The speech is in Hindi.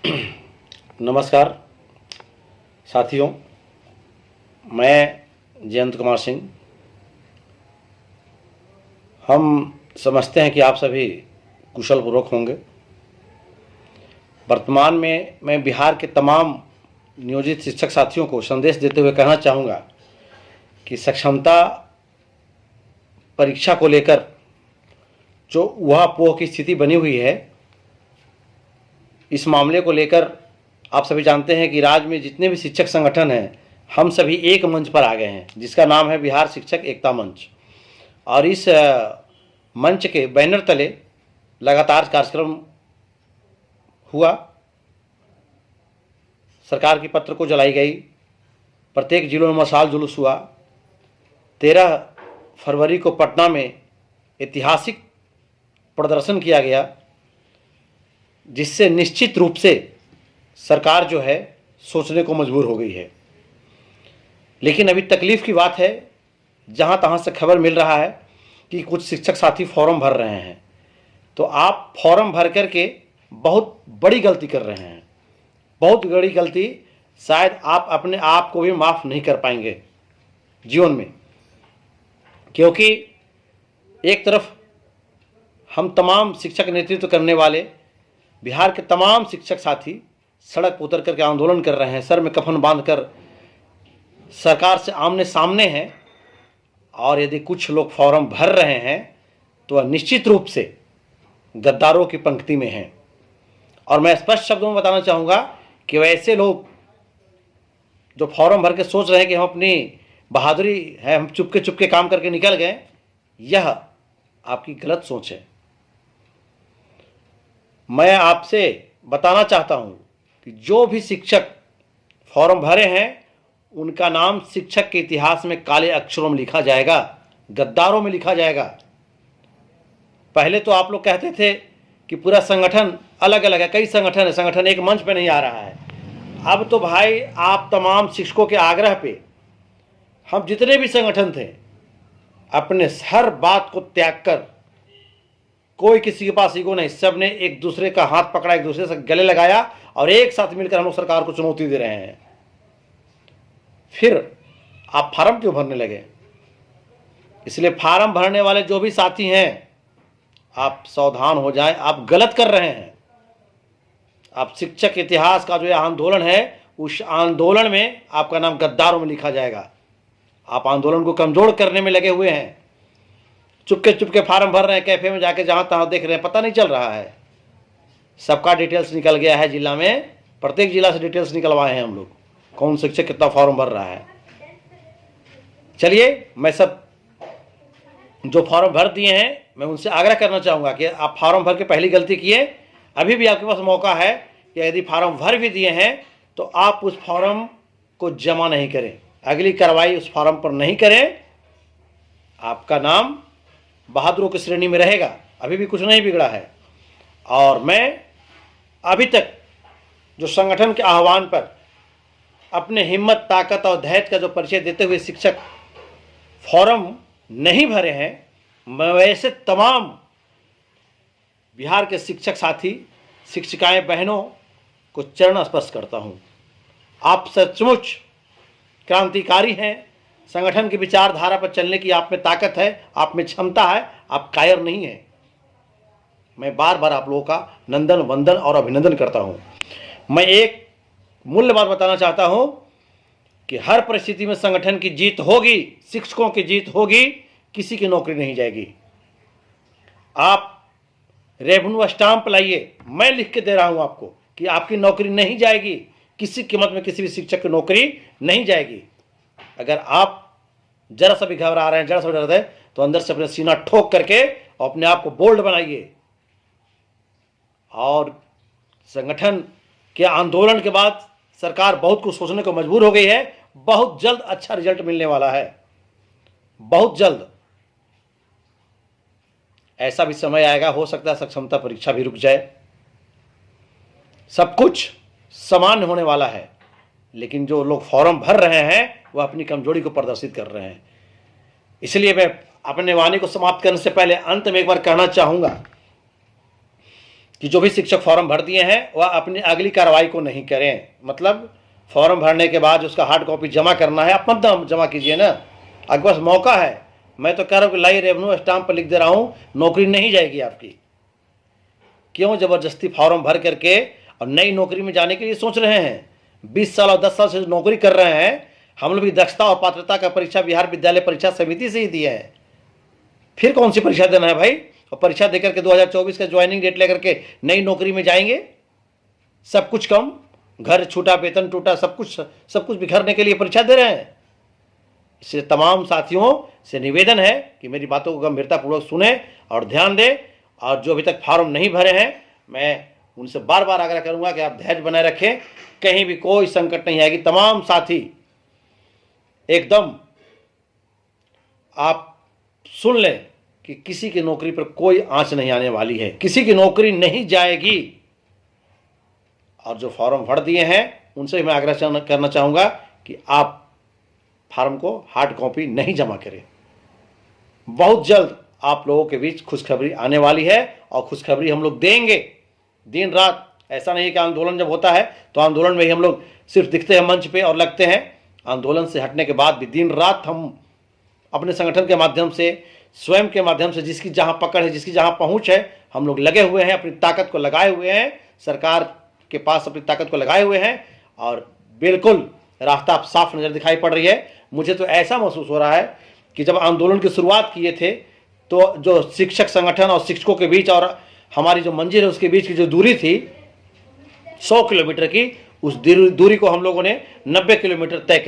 नमस्कार साथियों, मैं जयंत कुमार सिंह। हम समझते हैं कि आप सभी कुशल पूर्वक होंगे। वर्तमान में मैं बिहार के तमाम नियोजित शिक्षक साथियों को संदेश देते हुए कहना चाहूँगा कि सक्षमता परीक्षा को लेकर जो ऊहापोह की स्थिति बनी हुई है, इस मामले को लेकर आप सभी जानते हैं कि राज्य में जितने भी शिक्षक संगठन हैं, हम सभी एक मंच पर आ गए हैं, जिसका नाम है बिहार शिक्षक एकता मंच। और इस मंच के बैनर तले लगातार कार्यक्रम हुआ, सरकार की पत्र को जलाई गई, प्रत्येक जिलों में मशाल जुलूस हुआ। 13 फरवरी को पटना में ऐतिहासिक प्रदर्शन किया गया, जिससे निश्चित रूप से सरकार जो है सोचने को मजबूर हो गई है। लेकिन अभी तकलीफ़ की बात है, जहाँ तहाँ से खबर मिल रहा है कि कुछ शिक्षक साथी फॉर्म भर रहे हैं। तो आप फॉर्म भर करके बहुत बड़ी गलती कर रहे हैं, बहुत बड़ी गलती। शायद आप अपने आप को भी माफ़ नहीं कर पाएंगे जीवन में, क्योंकि एक तरफ हम तमाम शिक्षक नेतृत्व करने वाले बिहार के तमाम शिक्षक साथी सड़क पर उतर करके आंदोलन कर रहे हैं, सर में कफन बांधकर सरकार से आमने सामने हैं। और यदि कुछ लोग फॉर्म भर रहे हैं तो वह निश्चित रूप से गद्दारों की पंक्ति में हैं। और मैं स्पष्ट शब्दों में बताना चाहूँगा कि वैसे लोग जो फॉर्म भर के सोच रहे हैं कि हम अपनी बहादुरी है, हम चुपके काम करके निकल गए, यह आपकी गलत सोच है। मैं आपसे बताना चाहता हूं कि जो भी शिक्षक फॉर्म भरे हैं, उनका नाम शिक्षक के इतिहास में काले अक्षरों में लिखा जाएगा, गद्दारों में लिखा जाएगा। पहले तो आप लोग कहते थे कि पूरा संगठन अलग अलग है, कई संगठन है, संगठन एक मंच पे नहीं आ रहा है। अब तो भाई आप तमाम शिक्षकों के आग्रह पे हम जितने भी संगठन थे, अपने हर बात को त्याग कर, कोई किसी के पास ईगो नहीं, सब ने एक दूसरे का हाथ पकड़ा, एक दूसरे से गले लगाया और एक साथ मिलकर हम लोग सरकार को चुनौती दे रहे हैं। फिर आप फार्म क्यों भरने लगे? इसलिए फार्म भरने वाले जो भी साथी हैं, आप सावधान हो जाएं, आप गलत कर रहे हैं। आप शिक्षक इतिहास का जो ये आंदोलन है, उस आंदोलन में आपका नाम गद्दारों में लिखा जाएगा। आप आंदोलन को कमजोर करने में लगे हुए हैं, चुपके फार्म भर रहे हैं, कैफे में जाके जहां तहां देख रहे हैं, पता नहीं चल रहा है। सबका डिटेल्स निकल गया है जिला में, प्रत्येक जिला से डिटेल्स निकलवाए हैं हम लोग, कौन शिक्षक कितना फॉर्म भर रहा है। चलिए, मैं सब जो फॉर्म भर दिए हैं, मैं उनसे आग्रह करना चाहूँगा कि आप फॉर्म भर के पहली गलती किए, अभी भी आपके पास मौका है कि यदि फॉर्म भर भी दिए हैं तो आप उस फॉर्म को जमा नहीं करें, अगली कार्रवाई उस फॉर्म पर नहीं करें। आपका नाम बहादुरों की श्रेणी में रहेगा, अभी भी कुछ नहीं बिगड़ा है। और मैं अभी तक जो संगठन के आह्वान पर अपने हिम्मत, ताकत और धैर्य का जो परिचय देते हुए शिक्षक फॉर्म नहीं भरे हैं, मैं वैसे तमाम बिहार के शिक्षक साथी, शिक्षिकाएं, बहनों को चरण स्पर्श करता हूं। आप सचमुच क्रांतिकारी हैं, संगठन की विचारधारा पर चलने की आप में ताकत है, आप में क्षमता है, आप कायर नहीं हैं। मैं बार बार आप लोगों का नंदन वंदन और अभिनंदन करता हूं। मैं एक मूल्य बात बताना चाहता हूं कि हर परिस्थिति में संगठन की जीत होगी, शिक्षकों की जीत होगी, किसी की नौकरी नहीं जाएगी। आप रेवेन्यू स्टाम्प लाइए, मैं लिख के दे रहा हूं आपको कि आपकी नौकरी नहीं जाएगी, किसी कीमत में किसी भी शिक्षक की नौकरी नहीं जाएगी। अगर आप जरा सा भी घबरा रहे हैं, जरा सा डर रहे हैं, तो अंदर से अपना सीना ठोक करके अपने आप को बोल्ड बनाइए। और संगठन के आंदोलन के बाद सरकार बहुत कुछ सोचने को मजबूर हो गई है। बहुत जल्द अच्छा रिजल्ट मिलने वाला है, बहुत जल्द। ऐसा भी समय आएगा, हो सकता है सक्षमता परीक्षा भी रुक जाए, सब कुछ सामान्य होने वाला है। लेकिन जो लोग फॉर्म भर रहे हैं वह अपनी कमजोरी को प्रदर्शित कर रहे हैं। इसलिए मैं अपने वाणी को समाप्त करने से पहले अंत में एक बार कहना चाहूंगा कि जो भी शिक्षक फॉर्म भर दिए हैं वह अपनी अगली कार्रवाई को नहीं करें। मतलब फॉर्म भरने के बाद उसका हार्ड कॉपी जमा करना है, आप मत जमा कीजिए ना, आपके पास मौका है। मैं तो कह रहा हूँ कि लाई रेवेन्यू स्टाम्प पर लिख दे रहा हूँ, नौकरी नहीं जाएगी आपकी। क्यों ज़बरदस्ती फॉर्म भर करके और नई नौकरी में जाने के लिए सोच रहे हैं? 20 साल और 10 साल से नौकरी कर रहे हैं, हम लोग भी दक्षता और पात्रता का परीक्षा बिहार विद्यालय परीक्षा समिति से ही दिए हैं, फिर कौन सी परीक्षा देना है भाई? और परीक्षा देकर के 2024 का ज्वाइनिंग डेट लेकर के नई नौकरी में जाएंगे, सब कुछ कम, घर छूटा, वेतन टूटा, सब कुछ बिखरने के लिए परीक्षा दे रहे हैं। इससे तमाम साथियों से निवेदन है कि मेरी बातों को गंभीरतापूर्वक सुने और ध्यान दें, और जो अभी तक फॉर्म नहीं भरे हैं मैं उनसे बार बार आग्रह करूंगा कि आप धैर्य बनाए रखें, कहीं भी कोई संकट नहीं आएगी। तमाम साथी एकदम आप सुन लें कि किसी की नौकरी पर कोई आंच नहीं आने वाली है, किसी की नौकरी नहीं जाएगी। और जो फॉर्म भर दिए हैं उनसे मैं आग्रह करना चाहूँगा कि आप फॉर्म को हार्ड कॉपी नहीं जमा करें। बहुत जल्द आप लोगों के बीच खुशखबरी आने वाली है, और खुशखबरी हम लोग देंगे दिन रात। ऐसा नहीं है कि आंदोलन जब होता है तो आंदोलन में ही हम लोग सिर्फ दिखते हैं मंच पे और लगते हैं। आंदोलन से हटने के बाद भी दिन रात हम अपने संगठन के माध्यम से, स्वयं के माध्यम से, जिसकी जहाँ पकड़ है, जिसकी जहाँ पहुँच है, हम लोग लगे हुए हैं, अपनी ताकत को लगाए हुए हैं, सरकार के पास अपनी ताकत को लगाए हुए हैं, और बिल्कुल रास्ता अब साफ नज़र दिखाई पड़ रही है। मुझे तो ऐसा महसूस हो रहा है कि जब आंदोलन की शुरुआत किए थे तो जो शिक्षक संगठन और शिक्षकों के बीच और हमारी जो मंजिल है उसके बीच की जो दूरी थी 100 किलोमीटर की, उस दूरी को हम लोगों ने 90 किलोमीटर तय कर